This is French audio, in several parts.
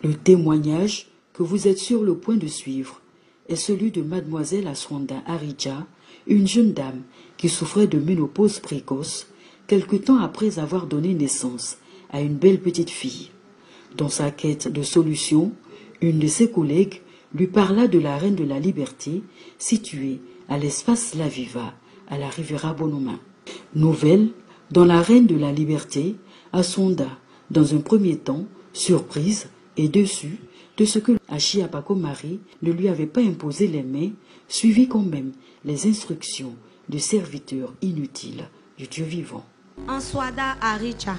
Le témoignage que vous êtes sur le point de suivre est celui de mademoiselle Aswanda Arija, une jeune dame qui souffrait de ménopause précoce quelque temps après avoir donné naissance à une belle petite fille. Dans sa quête de solution, une de ses collègues lui parla de la Reine de la Liberté située à l'espace La Viva, à la Riviera Bonoma. Nouvelle, dans la Reine de la Liberté, Aswanda, dans un premier temps, surprise et déçue de ce que Achia Bakomari ne lui avait pas imposé les mains, suivit quand même les instructions du serviteur inutile du Dieu vivant. Aswanda Arija.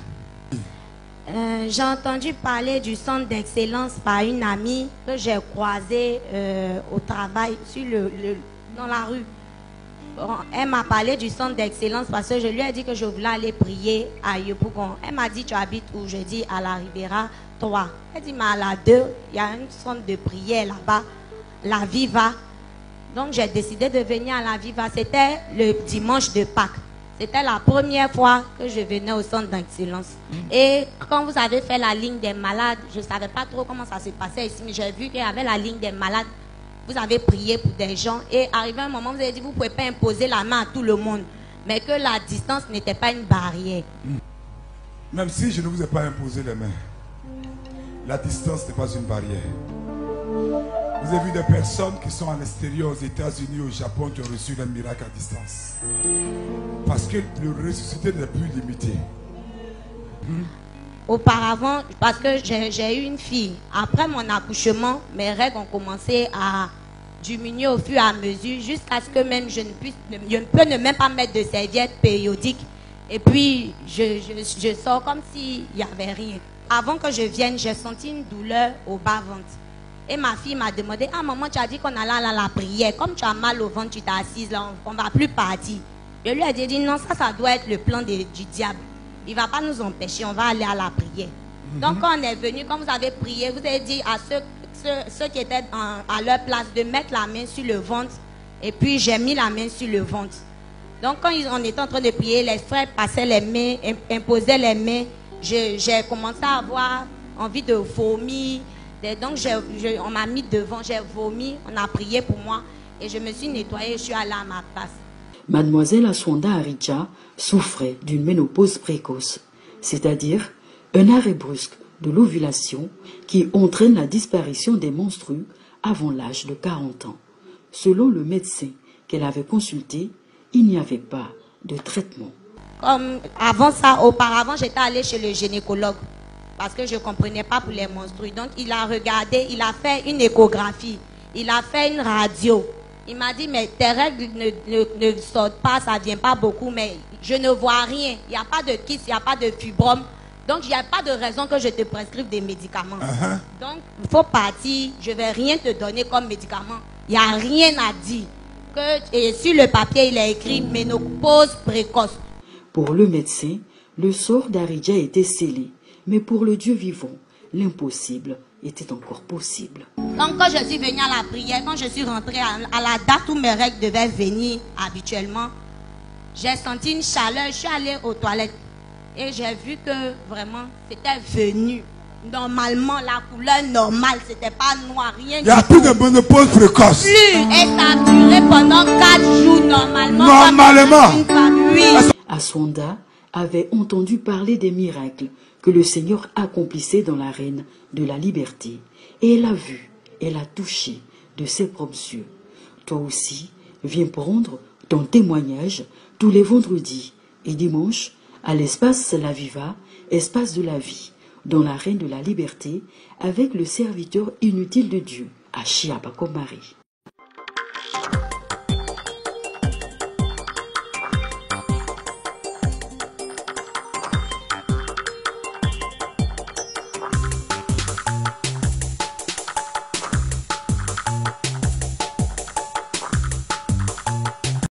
J'ai entendu parler du centre d'excellence par une amie que j'ai croisée au travail dans la rue. Bon, elle m'a parlé du centre d'excellence parce que je lui ai dit que je voulais aller prier à Yopougon. Elle m'a dit, tu habites où? Je dis à la Riviera 3. Elle dit, mais à la 2, il y a un centre de prière là-bas, La Viva. Donc j'ai décidé de venir à La Viva. C'était le dimanche de Pâques. C'était la première fois que je venais au centre d'excellence. Et quand vous avez fait la ligne des malades, je ne savais pas trop comment ça se passait ici, mais j'ai vu qu'il y avait la ligne des malades. Vous avez prié pour des gens et arrivé un moment, vous avez dit, vous ne pouvez pas imposer la main à tout le monde, mais que la distance n'était pas une barrière. Même si je ne vous ai pas imposé les mains, la distance n'est pas une barrière. Vous avez vu des personnes qui sont à l'extérieur, aux États-Unis, au Japon, qui ont reçu le miracle à distance. Parce que le ressuscité n'est plus limité. Auparavant, parce que j'ai eu une fille, après mon accouchement, mes règles ont commencé à diminuer au fur et à mesure, jusqu'à ce que même je ne peux même pas mettre de serviettes périodiques. Et puis, je sors comme s'il n'y avait rien. Avant que je vienne, j'ai senti une douleur au bas-ventre. Et ma fille m'a demandé, ah maman, tu as dit qu'on allait à la prière. Comme tu as mal au ventre, tu t'es assise là, on ne va plus partir. Je lui ai dit, non, ça doit être le plan du diable. Il ne va pas nous empêcher, on va aller à la prière. Donc quand on est venu, quand vous avez prié, vous avez dit à ceux qui étaient à leur place de mettre la main sur le ventre. Et puis j'ai mis la main sur le ventre. Donc quand on était en train de prier, les frères passaient les mains, imposaient les mains. J'ai commencé à avoir envie de vomir. Donc on m'a mis devant, j'ai vomi, on a prié pour moi. Et je me suis nettoyée, je suis allée à ma place. Mademoiselle Aswanda Arija souffrait d'une ménopause précoce, c'est-à-dire un arrêt brusque de l'ovulation qui entraîne la disparition des menstrues avant l'âge de 40 ans. Selon le médecin qu'elle avait consulté, il n'y avait pas de traitement. Comme avant ça, auparavant, j'étais allée chez le gynécologue parce que je ne comprenais pas pour les menstrues. Donc, il a regardé, il a fait une échographie, il a fait une radio. Il m'a dit, mais tes règles ne sortent pas, ça ne vient pas beaucoup, mais je ne vois rien. Il n'y a pas de kyste, il n'y a pas de fibrome. Donc, il n'y a pas de raison que je te prescrive des médicaments. Donc, il faut partir, je ne vais rien te donner comme médicament. Il n'y a rien à dire. Et sur le papier, il a écrit ménopause précoce. Pour le médecin, le sort d'Arija était scellé. Mais pour le Dieu vivant, l'impossible était encore possible. Donc quand je suis venue à la prière, quand je suis rentrée à la date où mes règles devaient venir habituellement, j'ai senti une chaleur, je suis allée aux toilettes et j'ai vu que vraiment c'était venu. Normalement, la couleur normale, c'était pas noir, rien. Il n'y a plus de ménopause précoce. Plus, et ça a duré pendant 4 jours normalement. Normalement. Une femme, oui. Aswanda avait entendu parler des miracles que le Seigneur accomplissait dans la Reine de la Liberté. Et elle a vu, elle a touché de ses propres yeux. Toi aussi, viens prendre ton témoignage tous les vendredis et dimanches à l'espace La Viva, espace de la vie, dans la Reine de la Liberté, avec le serviteur inutile de Dieu, Achia Bakomari.